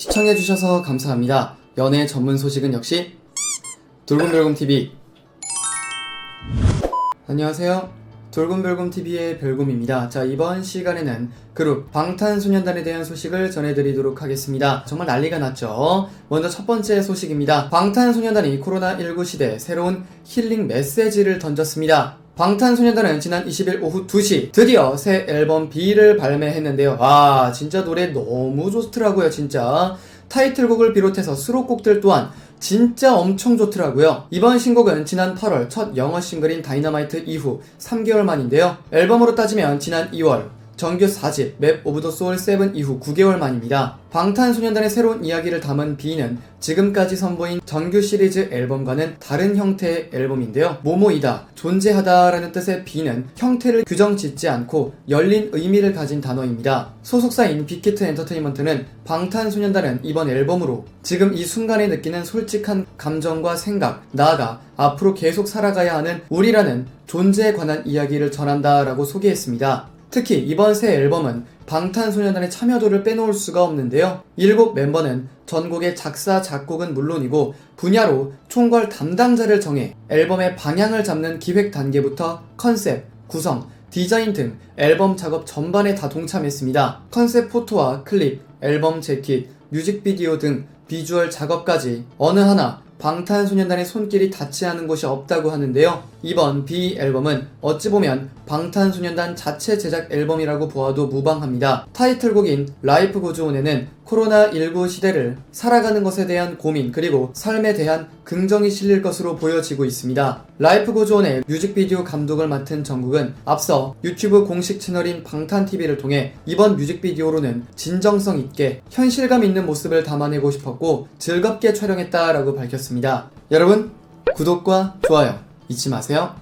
시청해주셔서 감사합니다. 연애 전문 소식은 역시 돌곰별곰TV. 안녕하세요. 돌곰별곰TV의 별곰입니다. 자, 이번 시간에는 그룹 방탄소년단에 대한 소식을 전해드리도록 하겠습니다. 정말 난리가 났죠. 먼저 첫 번째 소식입니다. 방탄소년단이 코로나19 시대에 새로운 힐링 메시지를 던졌습니다. 방탄소년단은 지난 20일 오후 2시 드디어 새 앨범 B를 발매했는데요. 와, 진짜 노래 너무 좋더라고요. 진짜 타이틀곡을 비롯해서 수록곡들 또한 진짜 엄청 좋더라고요. 이번 신곡은 지난 8월 첫 영어 싱글인 다이너마이트 이후 3개월 만인데요. 앨범으로 따지면 지난 2월 정규 4집 맵 오브 더 소울 7 이후 9개월 만입니다. 방탄소년단의 새로운 이야기를 담은 B는 지금까지 선보인 정규 시리즈 앨범과는 다른 형태의 앨범인데요. 모모이다, 존재하다 라는 뜻의 B는 형태를 규정 짓지 않고 열린 의미를 가진 단어입니다. 소속사인 빅히트 엔터테인먼트는 방탄소년단은 이번 앨범으로 지금 이 순간에 느끼는 솔직한 감정과 생각, 나아가 앞으로 계속 살아가야 하는 우리라는 존재에 관한 이야기를 전한다 라고 소개했습니다. 특히 이번 새 앨범은 방탄소년단의 참여도를 빼놓을 수가 없는데요. 7멤버는 전곡의 작사, 작곡은 물론이고 분야로 총괄 담당자를 정해 앨범의 방향을 잡는 기획 단계부터 컨셉, 구성, 디자인 등 앨범 작업 전반에 다 동참했습니다. 컨셉 포토와 클립, 앨범 재킷, 뮤직비디오 등 비주얼 작업까지 어느 하나 방탄소년단의 손길이 닿지 않은 곳이 없다고 하는데요. 이번 B 앨범은 어찌 보면 방탄소년단 자체 제작 앨범이라고 보아도 무방합니다. 타이틀곡인 라이프 고즈 온에는 코로나19 시대를 살아가는 것에 대한 고민 그리고 삶에 대한 긍정이 실릴 것으로 보여지고 있습니다. 라이프 고즈 온의 뮤직비디오 감독을 맡은 정국은 앞서 유튜브 공식 채널인 방탄TV를 통해 이번 뮤직비디오로는 진정성 있게 현실감 있는 모습을 담아내고 싶었고 즐겁게 촬영했다라고 밝혔습니다. 여러분, 구독과 좋아요 잊지 마세요.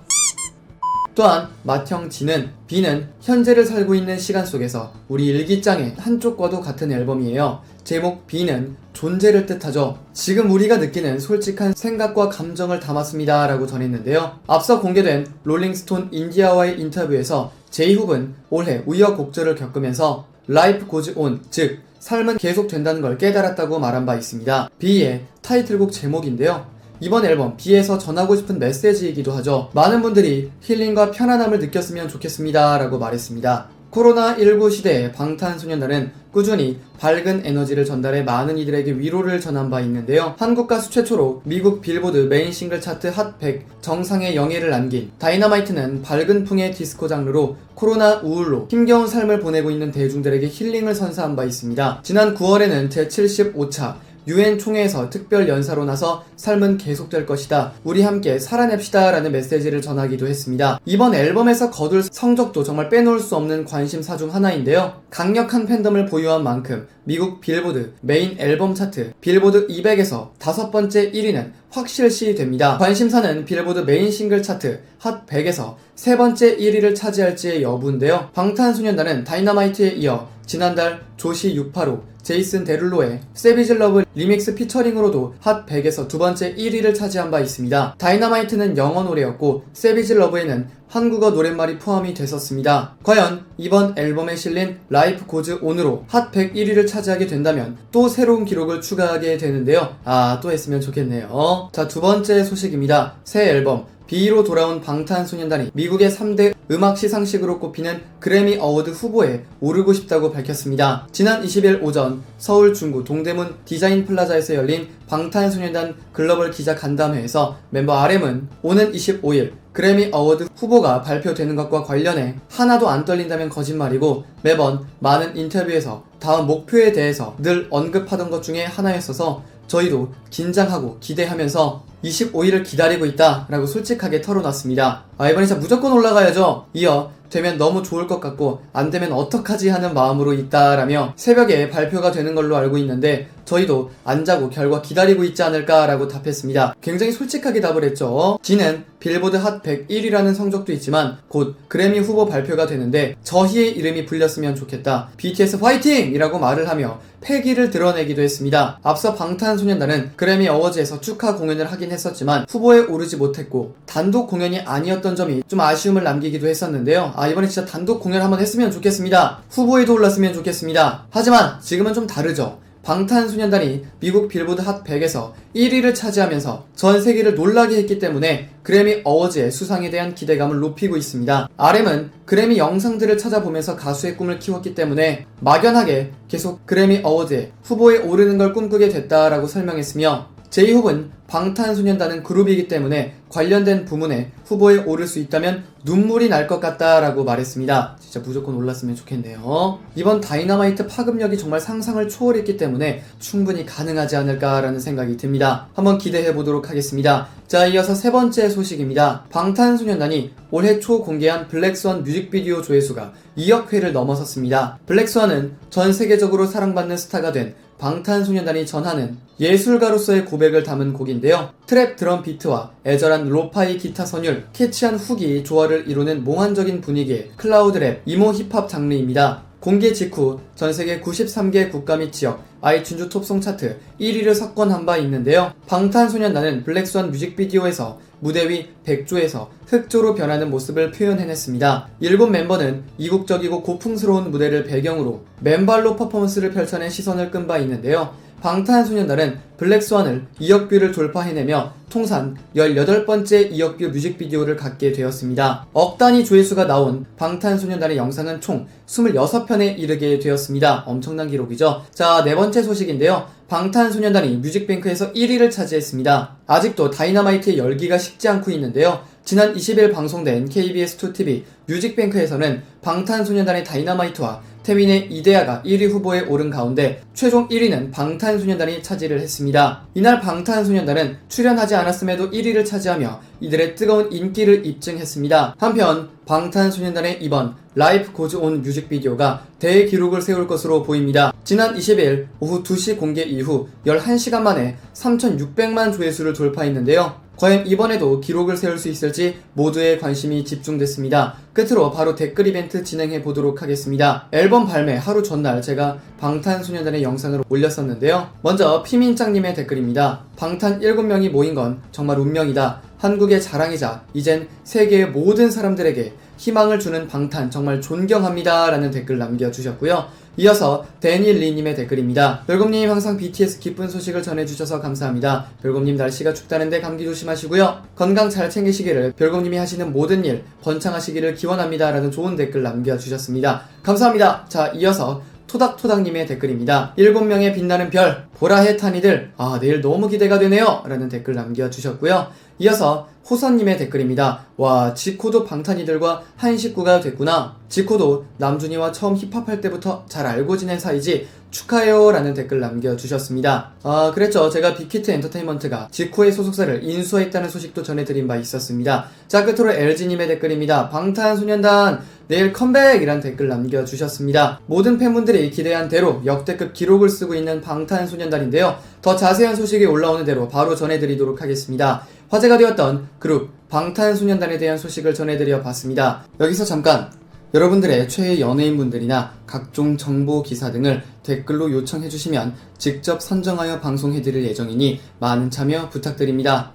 또한 맏형 진은 B는 현재를 살고 있는 시간 속에서 우리 일기장의 한쪽과도 같은 앨범이에요. 제목 B는 존재를 뜻하죠. 지금 우리가 느끼는 솔직한 생각과 감정을 담았습니다 라고 전했는데요. 앞서 공개된 롤링스톤 인디아와의 인터뷰에서 제이홉은 올해 우여곡절을 겪으면서 라이프 고즈 온, 즉 삶은 계속된다는 걸 깨달았다고 말한 바 있습니다. B의 타이틀곡 제목인데요. 이번 앨범 B에서 전하고 싶은 메시지이기도 하죠. 많은 분들이 힐링과 편안함을 느꼈으면 좋겠습니다 라고 말했습니다. 코로나19 시대에 방탄소년단은 꾸준히 밝은 에너지를 전달해 많은 이들에게 위로를 전한 바 있는데요. 한국 가수 최초로 미국 빌보드 메인 싱글 차트 핫 100 정상의 영예를 남긴 다이너마이트는 밝은 풍의 디스코 장르로 코로나 우울로 힘겨운 삶을 보내고 있는 대중들에게 힐링을 선사한 바 있습니다. 지난 9월에는 제75차 UN 총회에서 특별 연사로 나서 삶은 계속될 것이다. 우리 함께 살아냅시다 라는 메시지를 전하기도 했습니다. 이번 앨범에서 거둘 성적도 정말 빼놓을 수 없는 관심사 중 하나인데요. 강력한 팬덤을 보유한 만큼 미국 빌보드 메인 앨범 차트 빌보드 200에서 5번째 1위는 확실시 됩니다. 관심사는 빌보드 메인 싱글 차트 핫 100에서 3번째 1위를 차지할지의 여부인데요. 방탄소년단은 다이너마이트에 이어 지난달 조시 685, 제이슨 데룰로의 세비지 러브 리믹스 피처링으로도 핫 100에서 2번째 1위를 차지한 바 있습니다. 다이너마이트는 영어 노래였고 세비지 러브에는 한국어 노랫말이 포함이 됐었습니다. 과연 이번 앨범에 실린 라이프 고즈 온으로 핫 100 1위를 차지하게 된다면 또 새로운 기록을 추가하게 되는데요. 또 했으면 좋겠네요. 자, 두 번째 소식입니다. 새 앨범 B로 돌아온 방탄소년단이 미국의 3대 음악 시상식으로 꼽히는 그래미 어워드 후보에 오르고 싶다고 밝혔습니다. 지난 20일 오전 서울 중구 동대문 디자인 플라자에서 열린 방탄소년단 글로벌 기자 간담회에서 멤버 RM은 오는 25일 그래미 어워드 후보가 발표되는 것과 관련해 하나도 안 떨린다면 거짓말이고 매번 많은 인터뷰에서 다음 목표에 대해서 늘 언급하던 것 중에 하나였어서 저희도 긴장하고 기대하면서 25일을 기다리고 있다 라고 솔직하게 털어놨습니다. 이번에 진짜 무조건 올라가야죠. 이어 되면 너무 좋을 것 같고 안 되면 어떡하지 하는 마음으로 있다라며 새벽에 발표가 되는 걸로 알고 있는데 저희도 안 자고 결과 기다리고 있지 않을까라고 답했습니다. 굉장히 솔직하게 답을 했죠. 진은 빌보드 핫 101이라는 성적도 있지만 곧 그래미 후보 발표가 되는데 저희의 이름이 불렸으면 좋겠다. BTS 화이팅! 이라고 말을 하며 패기를 드러내기도 했습니다. 앞서 방탄소년단은 그래미 어워즈에서 축하 공연을 하긴 했었지만 후보에 오르지 못했고 단독 공연이 아니었던 점이 좀 아쉬움을 남기기도 했었는데요. 이번에 진짜 단독 공연 한번 했으면 좋겠습니다. 후보에도 올랐으면 좋겠습니다. 하지만 지금은 좀 다르죠. 방탄소년단이 미국 빌보드 핫 100에서 1위를 차지하면서 전 세계를 놀라게 했기 때문에 그래미 어워즈의 수상에 대한 기대감을 높이고 있습니다. RM은 그래미 영상들을 찾아보면서 가수의 꿈을 키웠기 때문에 막연하게 계속 그래미 어워드에 후보에 오르는 걸 꿈꾸게 됐다라고 설명했으며, 제이홉은 방탄소년단은 그룹이기 때문에 관련된 부문에 후보에 오를 수 있다면 눈물이 날 것 같다라고 말했습니다. 진짜 무조건 올랐으면 좋겠네요. 이번 다이너마이트 파급력이 정말 상상을 초월했기 때문에 충분히 가능하지 않을까라는 생각이 듭니다. 한번 기대해 보도록 하겠습니다. 자, 이어서 세 번째 소식입니다. 방탄소년단이 올해 초 공개한 블랙스완 뮤직비디오 조회수가 2억 회를 넘어섰습니다. 블랙스완은 전 세계적으로 사랑받는 스타가 된 방탄소년단이 전하는 예술가로서의 고백을 담은 곡인데요. 트랩 드럼 비트와 애절한 로파이 기타 선율, 캐치한 훅이 조화를 이루는 몽환적인 분위기의 클라우드 랩, 이모 힙합 장르입니다. 공개 직후 전세계 93개 국가 및 지역 아이튠즈 톱송 차트 1위를 석권한 바 있는데요. 방탄소년단은 블랙스완 뮤직비디오에서 무대 위 백조에서 흑조로 변하는 모습을 표현해냈습니다. 7멤버는 이국적이고 고풍스러운 무대를 배경으로 맨발로 퍼포먼스를 펼쳐낸 시선을 끈 바 있는데요. 방탄소년단은 블랙스완을 2억 뷰를 돌파해내며 통산 18번째 2억 뷰 뮤직비디오를 갖게 되었습니다. 억 단위 조회수가 나온 방탄소년단의 영상은 총 26편에 이르게 되었습니다. 엄청난 기록이죠. 자, 네 번째 소식인데요. 방탄소년단이 뮤직뱅크에서 1위를 차지했습니다. 아직도 다이너마이트의 열기가 식지 않고 있는데요. 지난 20일 방송된 KBS2TV 뮤직뱅크에서는 방탄소년단의 다이너마이트와 태민의 이데아가 1위 후보에 오른 가운데 최종 1위는 방탄소년단이 차지를 했습니다. 이날 방탄소년단은 출연하지 않았음에도 1위를 차지하며 이들의 뜨거운 인기를 입증했습니다. 한편 방탄소년단의 이번 라이프 고즈 온 뮤직비디오가 대기록을 세울 것으로 보입니다. 지난 20일 오후 2시 공개 이후 11시간 만에 3,600만 조회수를 돌파했는데요. 과연 이번에도 기록을 세울 수 있을지 모두의 관심이 집중됐습니다. 끝으로 바로 댓글 이벤트 진행해 보도록 하겠습니다. 앨범 발매 하루 전날 제가 방탄소년단의 영상을 올렸었는데요. 먼저 피민짱님의 댓글입니다. 방탄 7명이 모인 건 정말 운명이다. 한국의 자랑이자 이젠 세계의 모든 사람들에게 희망을 주는 방탄 정말 존경합니다 라는 댓글 남겨주셨고요. 이어서 데니리님의 댓글입니다. 별곰님 항상 BTS 기쁜 소식을 전해주셔서 감사합니다. 별곰님 날씨가 춥다는데 감기 조심하시고요. 건강 잘 챙기시기를, 별곰님이 하시는 모든 일 번창하시기를 기원합니다 라는 좋은 댓글 남겨주셨습니다. 감사합니다. 자, 이어서 토닥토닥님의 댓글입니다. 7명의 빛나는 별 보라해 탄이들, 내일 너무 기대가 되네요 라는 댓글 남겨주셨고요. 이어서 호선님의 댓글입니다. 와, 지코도 방탄이들과 한 식구가 됐구나. 지코도 남준이와 처음 힙합할 때부터 잘 알고 지낸 사이지. 축하해요 라는 댓글 남겨주셨습니다. 그랬죠. 제가 빅히트 엔터테인먼트가 지코의 소속사를 인수했다는 소식도 전해드린 바 있었습니다. 자, 끝으로 LG님의 댓글입니다. 방탄소년단 내일 컴백이란 댓글 남겨주셨습니다. 모든 팬분들이 기대한 대로 역대급 기록을 쓰고 있는 방탄소년단인데요. 더 자세한 소식이 올라오는 대로 바로 전해드리도록 하겠습니다. 화제가 되었던 그룹 방탄소년단에 대한 소식을 전해드려 봤습니다. 여기서 잠깐, 여러분들의 최애 연예인분들이나 각종 정보 기사 등을 댓글로 요청해주시면 직접 선정하여 방송해드릴 예정이니 많은 참여 부탁드립니다.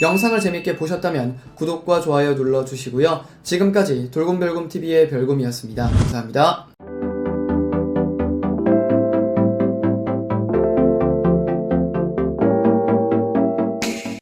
영상을 재밌게 보셨다면 구독과 좋아요 눌러주시고요. 지금까지 돌곰별곰TV의 별곰이었습니다. 감사합니다.